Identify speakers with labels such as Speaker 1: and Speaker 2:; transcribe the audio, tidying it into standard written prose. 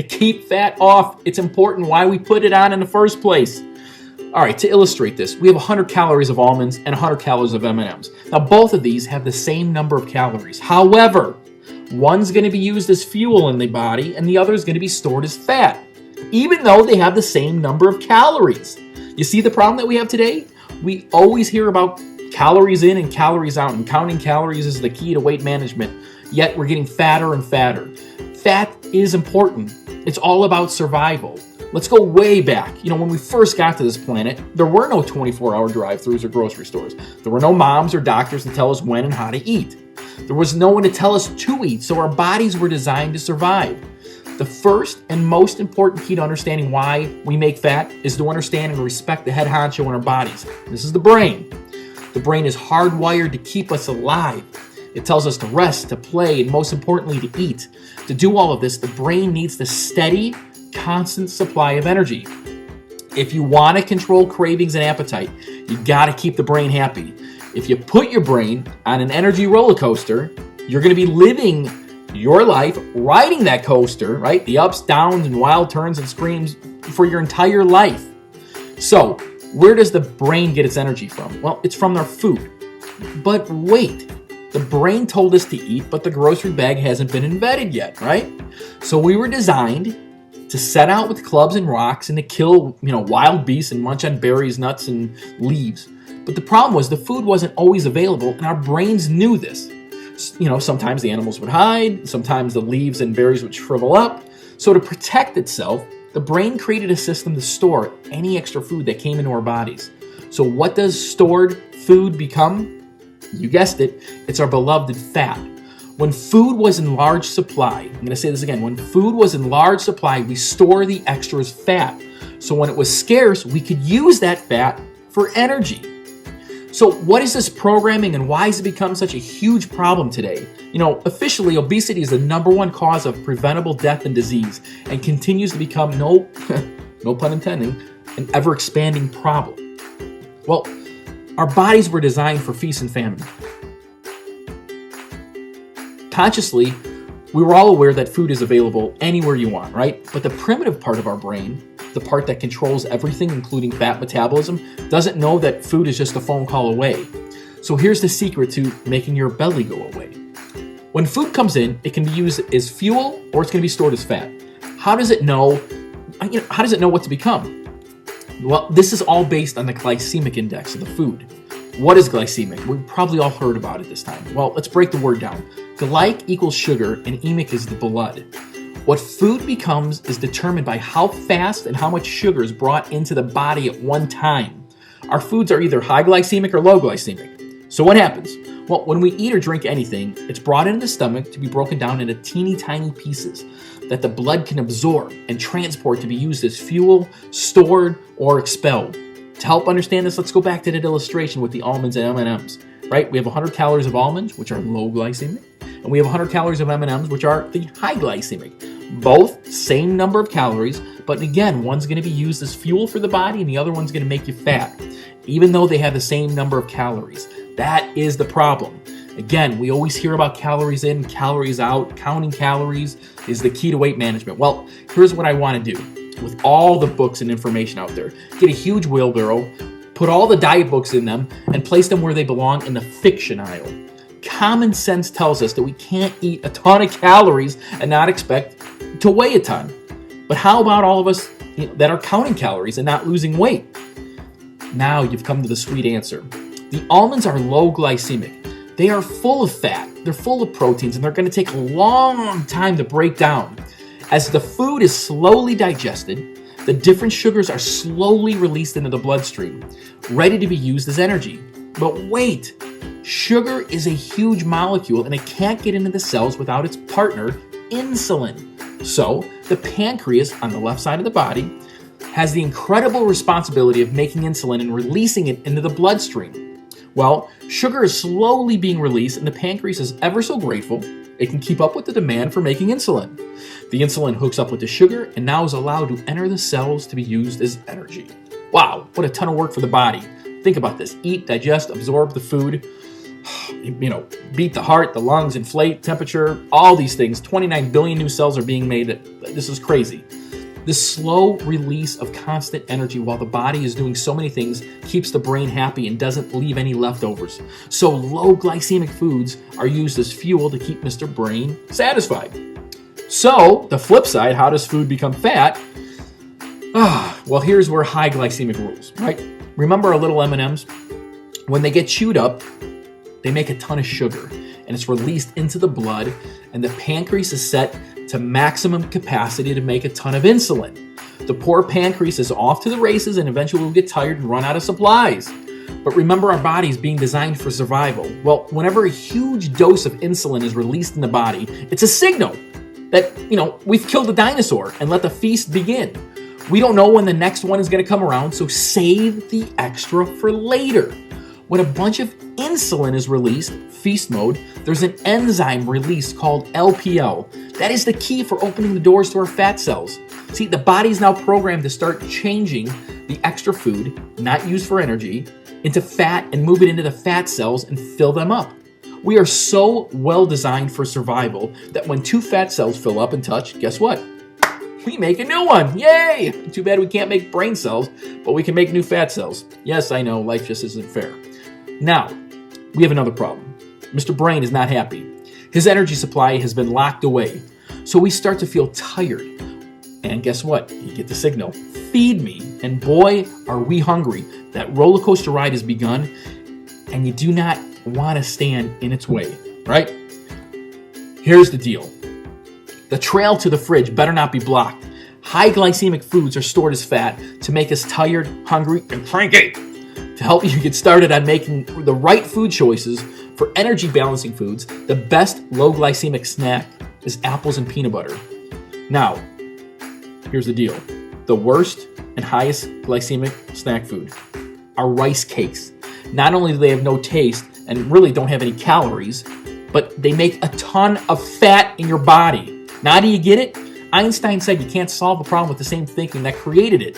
Speaker 1: Keep fat off. It's important why we put it on in the first place. All right, to illustrate this, we have 100 calories of almonds and 100 calories of M&Ms. Now, both of these have the same number of calories. However, one's going to be used as fuel in the body and the other is going to be stored as fat, even though they have the same number of calories. You see the problem that we have today? We always hear about calories in and calories out, and counting calories is the key to weight management, yet we're getting fatter and fatter. Fat is important. It's all about survival. Let's go way back. When we first got to this planet, there were no 24-hour drive-thrus or grocery stores. There were no moms or doctors to tell us when and how to eat. There was no one to tell us to eat, so our bodies were designed to survive. The first and most important key to understanding why we make fat is to understand and respect the head honcho in our bodies. This is the brain. The brain is hardwired to keep us alive. It tells us to rest, to play, and most importantly, to eat. To do all of this, the brain needs the steady, constant supply of energy. If you want to control cravings and appetite, you got to keep the brain happy. If you put your brain on an energy roller coaster, you're going to be living your life riding that coaster, right? The ups, downs, and wild turns and screams for your entire life. So, where does the brain get its energy from? Well, it's from our food. But wait, the brain told us to eat, but the grocery bag hasn't been invented yet, right? So we were designed to set out with clubs and rocks and to kill, wild beasts and munch on berries, nuts, and leaves. But the problem was the food wasn't always available, and our brains knew this. Sometimes the animals would hide, sometimes the leaves and berries would shrivel up. So to protect itself, the brain created a system to store any extra food that came into our bodies. So what does stored food become? You guessed it, it's our beloved fat. When food was in large supply, I'm going to say this again, when food was in large supply, we store the extra as fat. So when it was scarce, we could use that fat for energy. So what is this programming and why has it become such a huge problem today? Officially, obesity is the number one cause of preventable death and disease and continues to become, no pun intended, an ever-expanding problem. Well, our bodies were designed for feast and famine. Consciously, we were all aware that food is available anywhere you want, right? But the primitive part of our brain, the part that controls everything, including fat metabolism, doesn't know that food is just a phone call away. So here's the secret to making your belly go away. When food comes in, it can be used as fuel or it's going to be stored as fat. How does it know what to become? Well, this is all based on the glycemic index of the food. What is glycemic? We've probably all heard about it this time. Well, let's break the word down. Glyc equals sugar and emic is the blood. What food becomes is determined by how fast and how much sugar is brought into the body at one time. Our foods are either high glycemic or low glycemic. So what happens? Well, when we eat or drink anything, it's brought into the stomach to be broken down into teeny tiny pieces that the blood can absorb and transport to be used as fuel, stored, or expelled. To help understand this, let's go back to that illustration with the almonds and M&Ms, right? We have 100 calories of almonds, which are low glycemic, and we have 100 calories of M&Ms, which are the high glycemic. Both same number of calories, but again, one's going to be used as fuel for the body and the other one's going to make you fat, even though they have the same number of calories. That is the problem. Again, we always hear about calories in, calories out. Counting calories is the key to weight management. Well, here's what I want to do. With all the books and information out there, get a huge wheelbarrow, put all the diet books in them, and place them where they belong in the fiction aisle. Common sense tells us that we can't eat a ton of calories and not expect to weigh a ton. But how about all of us that are counting calories and not losing weight? Now you've come to the sweet answer. The almonds are low glycemic. They are full of fat, they're full of proteins, and they're going to take a long time to break down. As the food is slowly digested, the different sugars are slowly released into the bloodstream, ready to be used as energy. But wait, sugar is a huge molecule and it can't get into the cells without its partner, insulin. So, the pancreas on the left side of the body has the incredible responsibility of making insulin and releasing it into the bloodstream. Well, sugar is slowly being released and the pancreas is ever so grateful it can keep up with the demand for making insulin. The insulin hooks up with the sugar and now is allowed to enter the cells to be used as energy. Wow, what a ton of work for the body. Think about this. Eat, digest, absorb the food. beat the heart, the lungs, inflate, temperature, all these things. 29 billion new cells are being made. This is crazy. The slow release of constant energy while the body is doing so many things keeps the brain happy and doesn't leave any leftovers. So low glycemic foods are used as fuel to keep Mr. Brain satisfied. So the flip side, how does food become fat? Well, here's where high glycemic rules, right? Remember our little M&Ms? When they get chewed up, they make a ton of sugar, and it's released into the blood, and the pancreas is set to maximum capacity to make a ton of insulin. The poor pancreas is off to the races, and eventually we'll get tired and run out of supplies. But remember, our body is being designed for survival. Well, whenever a huge dose of insulin is released in the body, it's a signal that, we've killed a dinosaur and let the feast begin. We don't know when the next one is going to come around, so save the extra for later. When a bunch of insulin is released, feast mode, there's an enzyme released called LPL. That is the key for opening the doors to our fat cells. See, the body's now programmed to start changing the extra food, not used for energy, into fat and move it into the fat cells and fill them up. We are so well designed for survival that when two fat cells fill up and touch, guess what? We make a new one. Yay! Too bad we can't make brain cells, but we can make new fat cells. Yes, I know, life just isn't fair. Now, we have another problem. Mr. Brain is not happy. His energy supply has been locked away. So we start to feel tired. And guess what? You get the signal. Feed me. And boy, are we hungry. That roller coaster ride has begun, and you do not want to stand in its way, right? Here's the deal. The trail to the fridge better not be blocked. High glycemic foods are stored as fat to make us tired, hungry, and cranky. To help you get started on making the right food choices for energy balancing foods, the best low glycemic snack is apples and peanut butter. Now, here's the deal. The worst and highest glycemic snack food are rice cakes. Not only do they have no taste and really don't have any calories, but they make a ton of fat in your body. Now, do you get it? Einstein said you can't solve a problem with the same thinking that created it.